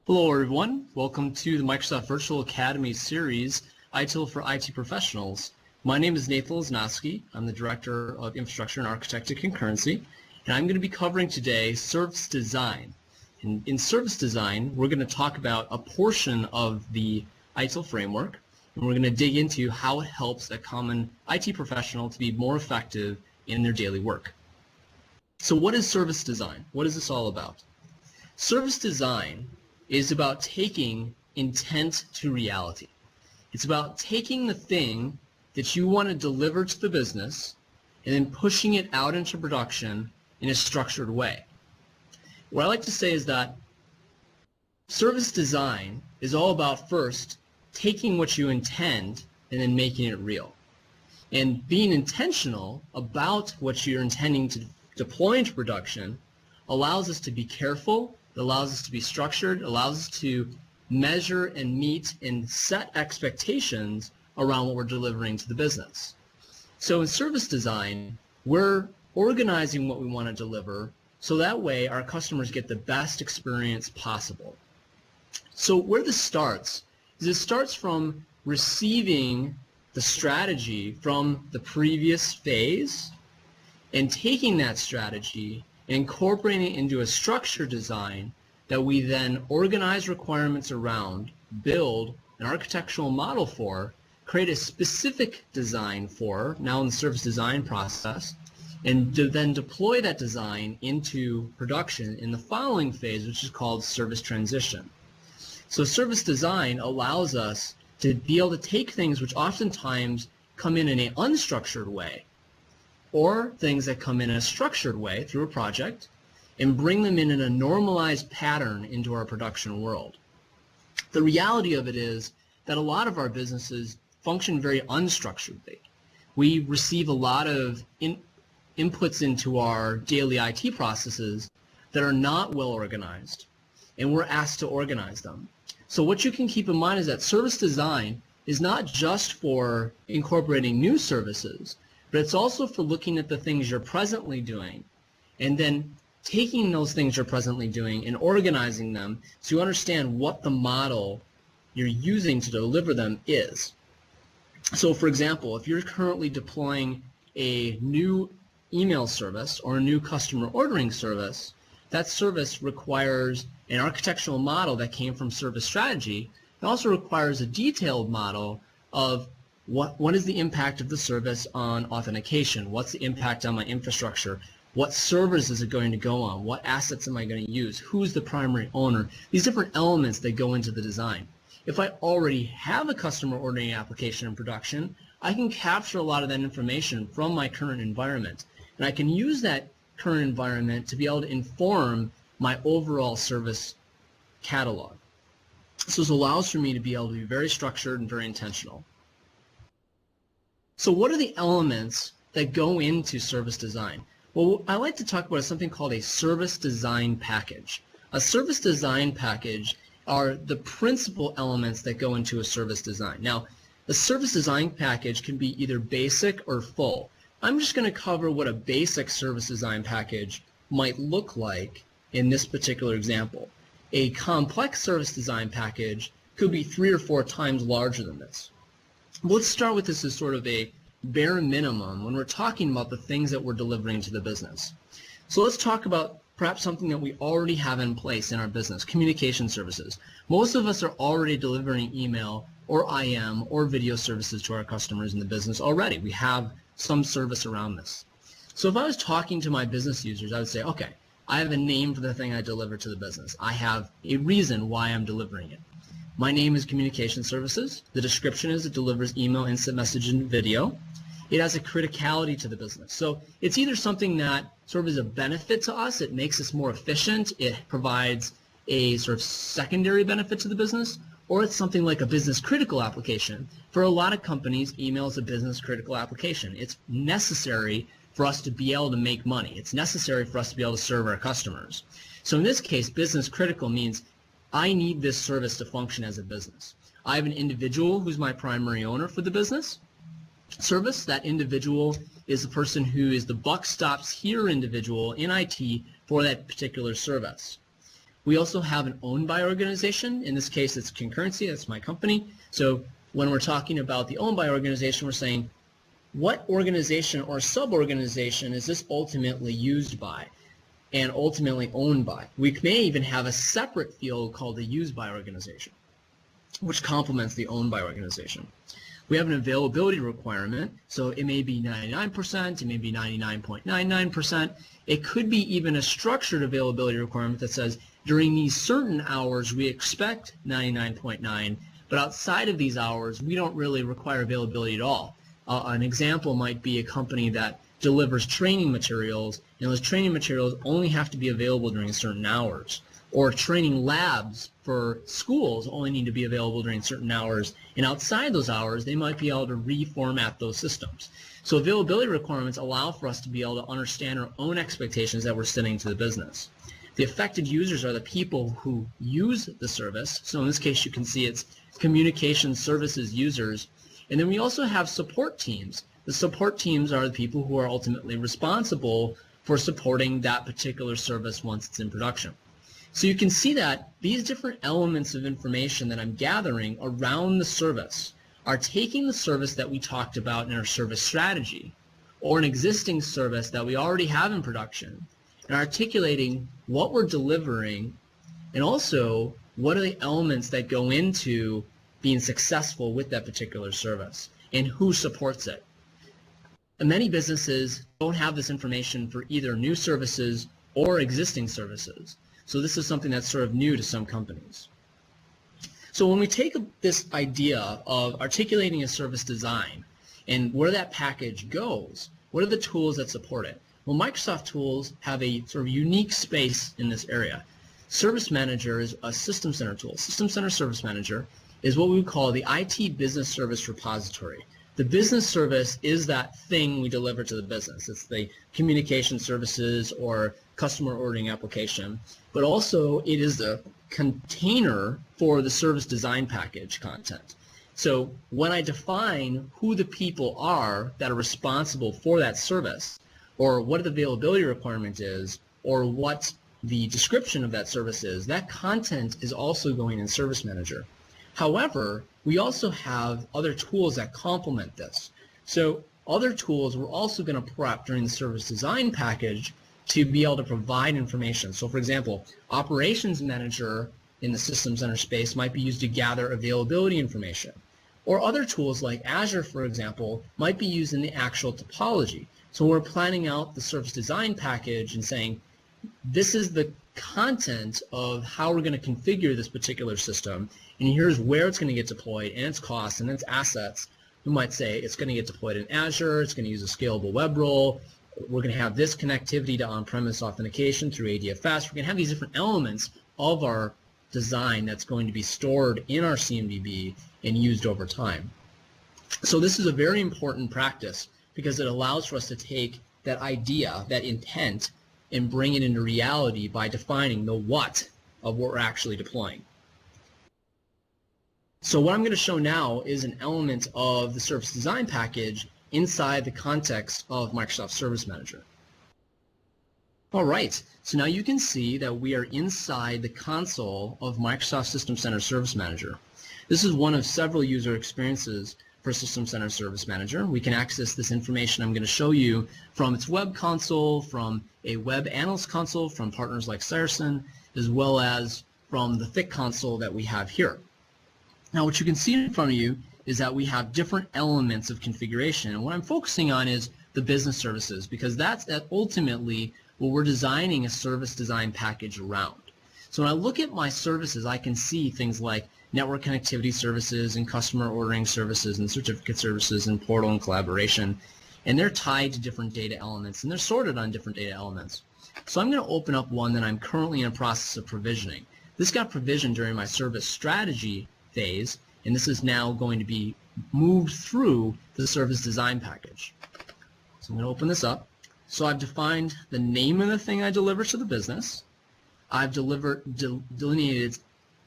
Hello everyone, welcome to the Microsoft Virtual Academy series, ITIL for IT Professionals. My name is Nathan Lesnowski. I'm the Director of Infrastructure and Architecture Concurrency, and I'm going to be covering today service design. In service design, we're going to talk about a portion of the ITIL framework, and we're going to dig into how it helps a common IT professional to be more effective in their daily work. So what is service design? What is this all about? Service design is about taking intent to reality. It's about taking the thing that you want to deliver to the business and then pushing it out into production in a structured way. What I like to say is that service design is all about first taking what you intend and then making it real. And being intentional about what you're intending to deploy into production allows us to be careful. It allows us to be structured, allows us to measure and meet and set expectations around what we're delivering to the business. So in service design, we're organizing what we want to deliver so that way our customers get the best experience possible. So where this starts is it starts from receiving the strategy from the previous phase and taking that strategy and incorporating it into a structured design that we then organize requirements around, build an architectural model for, create a specific design for, now in the service design process, and then deploy that design into production in the following phase, which is called service transition. So service design allows us to be able to take things which oftentimes come in an unstructured way, or things that come in a structured way through a project, and bring them in a normalized pattern into our production world. The reality of it is that a lot of our businesses function very unstructuredly. We receive a lot of inputs into our daily IT processes that are not well organized, and we're asked to organize them. So what you can keep in mind is that service design is not just for incorporating new services, but it's also for looking at the things you're presently doing and then taking those things you're presently doing and organizing them so you understand what the model you're using to deliver them is. So for example, if you're currently deploying a new email service or a new customer ordering service, that service requires an architectural model that came from service strategy. It also requires a detailed model of what is the impact of the service on authentication? What's the impact on my infrastructure? What servers is it going to go on? What assets am I going to use? Who's the primary owner? These different elements that go into the design. If I already have a customer ordering application in production, I can capture a lot of that information from my current environment. And I can use that current environment to be able to inform my overall service catalog. So this allows for me to be able to be very structured and very intentional. So what are the elements that go into service design? Well, what I like to talk about is something called a service design package. A service design package are the principal elements that go into a service design. Now, the service design package can be either basic or full. I'm just going to cover what a basic service design package might look like in this particular example. A complex service design package could be 3 or 4 times larger than this. Let's start with this as sort of a bare minimum when we're talking about the things that we're delivering to the business. So let's talk about perhaps something that we already have in place in our business, communication services. Most of us are already delivering email or IM or video services to our customers in the business already. We have some service around this. So if I was talking to my business users, I would say, okay, I have a name for the thing I deliver to the business. I have a reason why I'm delivering it. My name is Communication Services. The description is it delivers email, instant message, and video. It has a criticality to the business. So it's either something that sort of is a benefit to us, it makes us more efficient, it provides a sort of secondary benefit to the business, or it's something like a business critical application. For a lot of companies, email is a business critical application. It's necessary for us to be able to make money. It's necessary for us to be able to serve our customers. So in this case, business critical means I need this service to function as a business. I have an individual who's my primary owner for the business service. That individual is the person who is the buck stops here individual in IT for that particular service. We also have an owned by organization. In this case, it's concurrency. That's my company. So when we're talking about the owned by organization, we're saying, what organization or sub-organization is this ultimately used by and ultimately owned by? We may even have a separate field called the used by organization, which complements the owned by organization. We have an availability requirement, so it may be 99%, it may be 99.99%. It could be even a structured availability requirement that says during these certain hours we expect 99.9, but outside of these hours we don't really require availability at all. An example might be a company that delivers training materials, and those training materials only have to be available during certain hours. Or training labs for schools only need to be available during certain hours, and outside those hours they might be able to reformat those systems. So availability requirements allow for us to be able to understand our own expectations that we're setting to the business. The affected users are the people who use the service. So in this case you can see it's communication services users. And then we also have support teams. The support teams are the people who are ultimately responsible for supporting that particular service once it's in production. So you can see that these different elements of information that I'm gathering around the service are taking the service that we talked about in our service strategy or an existing service that we already have in production and articulating what we're delivering and also what are the elements that go into being successful with that particular service and who supports it. And many businesses don't have this information for either new services or existing services. So this is something that's sort of new to some companies. So when we take this idea of articulating a service design and where that package goes, what are the tools that support it? Well, Microsoft tools have a sort of unique space in this area. Service Manager is a System Center tool. System Center Service Manager is what we would call the IT Business Service Repository. The business service is that thing we deliver to the business. It's the communication services or customer ordering application, but also it is the container for the service design package content. So when I define who the people are that are responsible for that service, or what the availability requirement is, or what the description of that service is, that content is also going in Service Manager. However, we also have other tools that complement this. So other tools we're also going to prep during the service design package to be able to provide information. So for example, Operations Manager in the System Center space might be used to gather availability information. Or other tools like Azure, for example, might be used in the actual topology. So we're planning out the service design package and saying, this is the content of how we're going to configure this particular system, and here's where it's going to get deployed and its costs and its assets. We might say it's going to get deployed in Azure, it's going to use a scalable web role, we're going to have this connectivity to on-premise authentication through ADFS, we're going to have these different elements of our design that's going to be stored in our CMDB and used over time. So this is a very important practice because it allows for us to take that idea, that intent, and bring it into reality by defining the what of what we're actually deploying. So what I'm going to show now is an element of the service design package inside the context of Microsoft Service Manager. All right, so now you can see that we are inside the console of Microsoft System Center Service Manager. This is one of several user experiences for System Center Service Manager. We can access this information I'm going to show you from its web console, from a web analyst console from partners like Saracen, as well as from the thick console that we have here. Now what you can see in front of you is that we have different elements of configuration, and what I'm focusing on is the business services, because that's ultimately what we're designing a service design package around. So when I look at my services, I can see things like network connectivity services and customer ordering services and certificate services and portal and collaboration, and they're tied to different data elements and they're sorted on different data elements. So I'm going to open up one that I'm currently in a process of provisioning. This got provisioned during my service strategy phase, and this is now going to be moved through the service design package. So I'm going to open this up. So I've defined the name of the thing I deliver to the business. I've delineated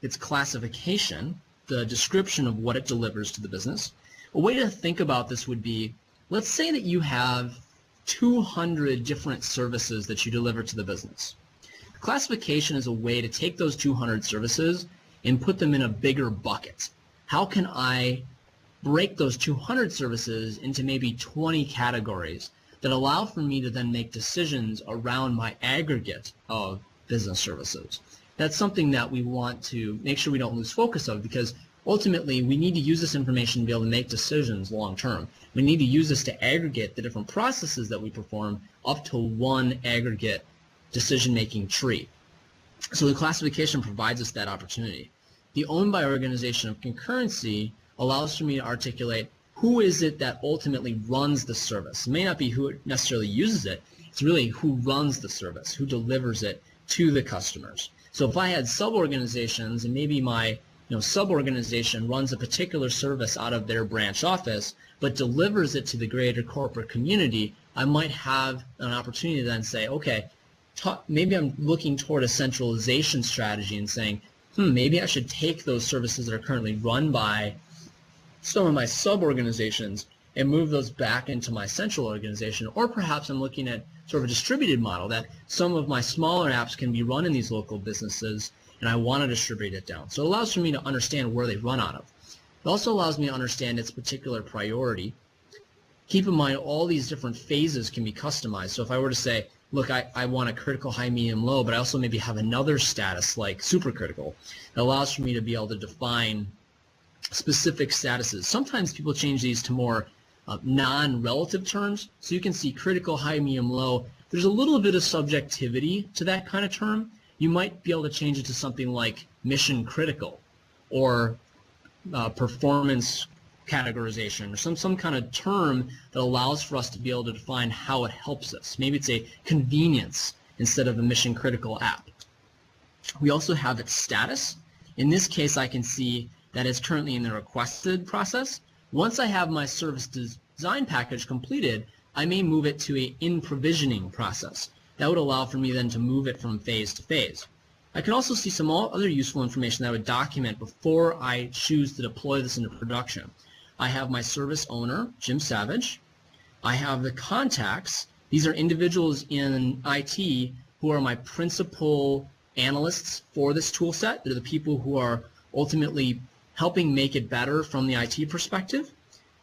its classification, the description of what it delivers to the business. A way to think about this would be, let's say that you have 200 different services that you deliver to the business. Classification is a way to take those 200 services and put them in a bigger bucket. How can I break those 200 services into maybe 20 categories that allow for me to then make decisions around my aggregate of business services? That's something that we want to make sure we don't lose focus of, because ultimately we need to use this information to be able to make decisions long term. We need to use this to aggregate the different processes that we perform up to one aggregate decision-making tree. So the classification provides us that opportunity. The owned by organization of concurrency allows for me to articulate who is it that ultimately runs the service. It may not be who necessarily uses it, it's really who runs the service, who delivers it to the customers. So if I had sub-organizations and maybe my sub-organization runs a particular service out of their branch office but delivers it to the greater corporate community, I might have an opportunity to then say, okay, maybe I'm looking toward a centralization strategy and saying, maybe I should take those services that are currently run by some of my sub-organizations and move those back into my central organization. Or perhaps I'm looking at sort of a distributed model that some of my smaller apps can be run in these local businesses, and I want to distribute it down. So it allows for me to understand where they run out of. It also allows me to understand its particular priority. Keep in mind all these different phases can be customized. So if I were to say, look, I want a critical, high, medium, low, but I also maybe have another status like supercritical, it allows for me to be able to define specific statuses. Sometimes people change these to more non-relative terms. So you can see critical, high, medium, low. There's a little bit of subjectivity to that kind of term. You might be able to change it to something like mission critical or performance categorization, or some kind of term that allows for us to be able to define how it helps us. Maybe it's a convenience instead of a mission critical app. We also have its status. In this case, I can see that it's currently in the requested process. Once I have my service design package completed, I may move it to a in-provisioning process. That would allow for me then to move it from phase to phase. I can also see some other useful information that I would document before I choose to deploy this into production. I have my service owner, Jim Savage. I have the contacts. These are individuals in IT who are my principal analysts for this tool set. They're the people who are ultimately helping make it better from the IT perspective.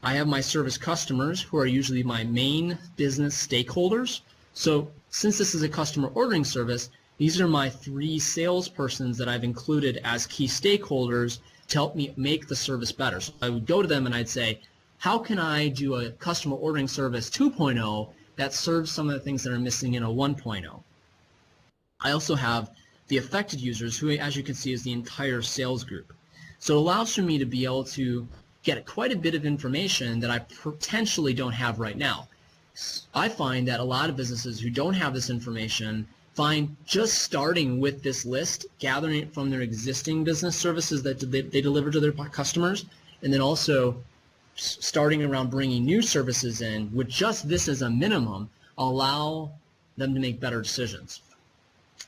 I have my service customers, who are usually my main business stakeholders. So since this is a customer ordering service, these are my 3 salespersons that I've included as key stakeholders to help me make the service better. So I would go to them and I'd say, how can I do a customer ordering service 2.0 that serves some of the things that are missing in a 1.0? I also have the affected users, who, as you can see, is the entire sales group. So it allows for me to be able to get quite a bit of information that I potentially don't have right now. I find that a lot of businesses who don't have this information find just starting with this list, gathering it from their existing business services that they deliver to their customers, and then also starting around bringing new services in with just this as a minimum, allow them to make better decisions.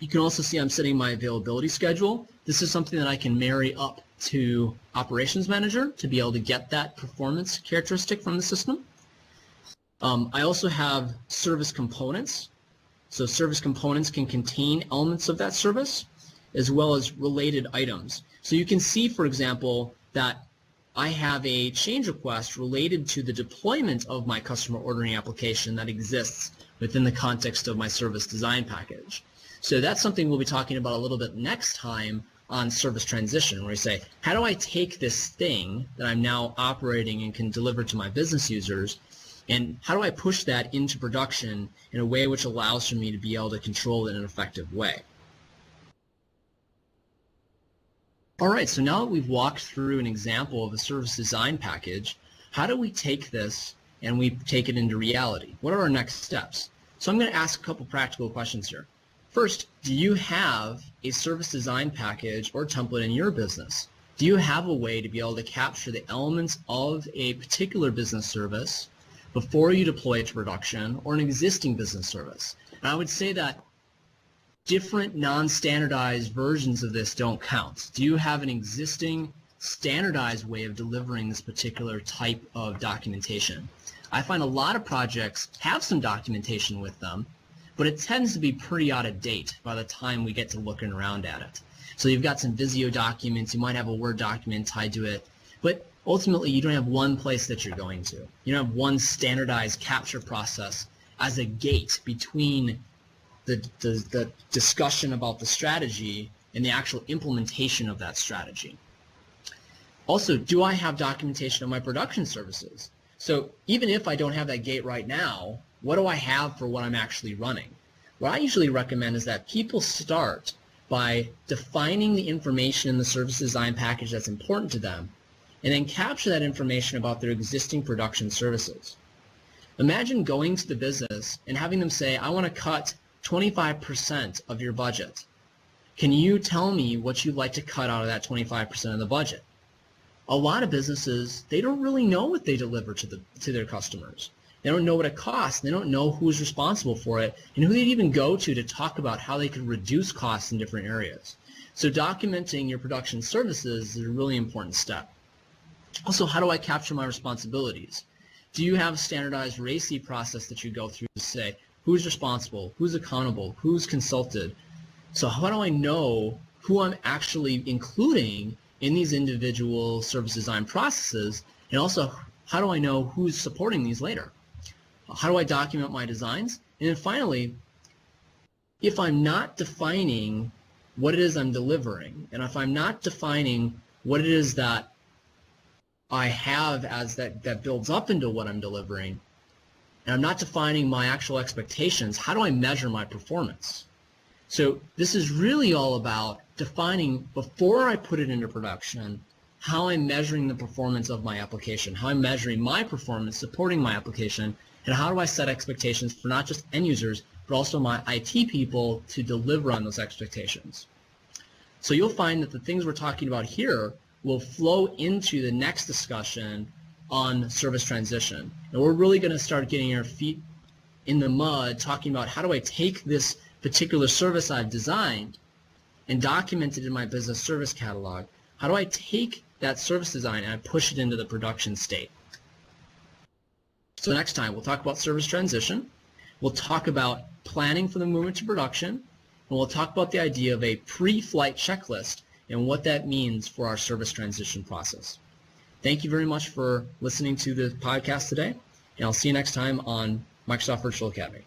You can also see I'm setting my availability schedule. This is something that I can marry up to Operations Manager to be able to get that performance characteristic from the system. I also have service components. So service components can contain elements of that service as well as related items. So you can see, for example, that I have a change request related to the deployment of my customer ordering application that exists within the context of my service design package. So that's something we'll be talking about a little bit next time on service transition, where we say, how do I take this thing that I'm now operating and can deliver to my business users, and how do I push that into production in a way which allows for me to be able to control it in an effective way? All right, so now that we've walked through an example of a service design package, how do we take this and we take it into reality? What are our next steps? So I'm going to ask a couple practical questions here. First, do you have a service design package or template in your business? Do you have a way to be able to capture the elements of a particular business service before you deploy it to production, or an existing business service? And I would say that different non-standardized versions of this don't count. Do you have an existing standardized way of delivering this particular type of documentation? I find a lot of projects have some documentation with them, but it tends to be pretty out of date by the time we get to looking around at it. So you've got some Visio documents, you might have a Word document tied to it, but ultimately you don't have one place that you're going to. You don't have one standardized capture process as a gate between the discussion about the strategy and the actual implementation of that strategy. Also, do I have documentation of my production services? So even if I don't have that gate right now, what do I have for what I'm actually running? What I usually recommend is that people start by defining the information in the service design package that's important to them, and then capture that information about their existing production services. Imagine going to the business and having them say, I want to cut 25% of your budget. Can you tell me what you'd like to cut out of that 25% of the budget? A lot of businesses, they don't really know what they deliver to their customers. They don't know what it costs. They don't know who's responsible for it and who they'd even go to talk about how they could reduce costs in different areas. So documenting your production services is a really important step. Also, how do I capture my responsibilities? Do you have a standardized RACI process that you go through to say who's responsible, who's accountable, who's consulted? So how do I know who I'm actually including in these individual service design processes, and also how do I know who's supporting these later? How do I document my designs? And then finally, if I'm not defining what it is I'm delivering, and if I'm not defining what it is that I have as that builds up into what I'm delivering, and I'm not defining my actual expectations, how do I measure my performance? So this is really all about defining, before I put it into production, how I'm measuring the performance of my application, how I'm measuring my performance supporting my application, and how do I set expectations for not just end users, but also my IT people to deliver on those expectations. So you'll find that the things we're talking about here will flow into the next discussion on service transition. And we're really going to start getting our feet in the mud talking about how do I take this particular service I've designed and document it in my business service catalog. How do I take that service design and I push it into the production state? So next time we'll talk about service transition, we'll talk about planning for the movement to production, and we'll talk about the idea of a pre-flight checklist and what that means for our service transition process. Thank you very much for listening to the podcast today, and I'll see you next time on Microsoft Virtual Academy.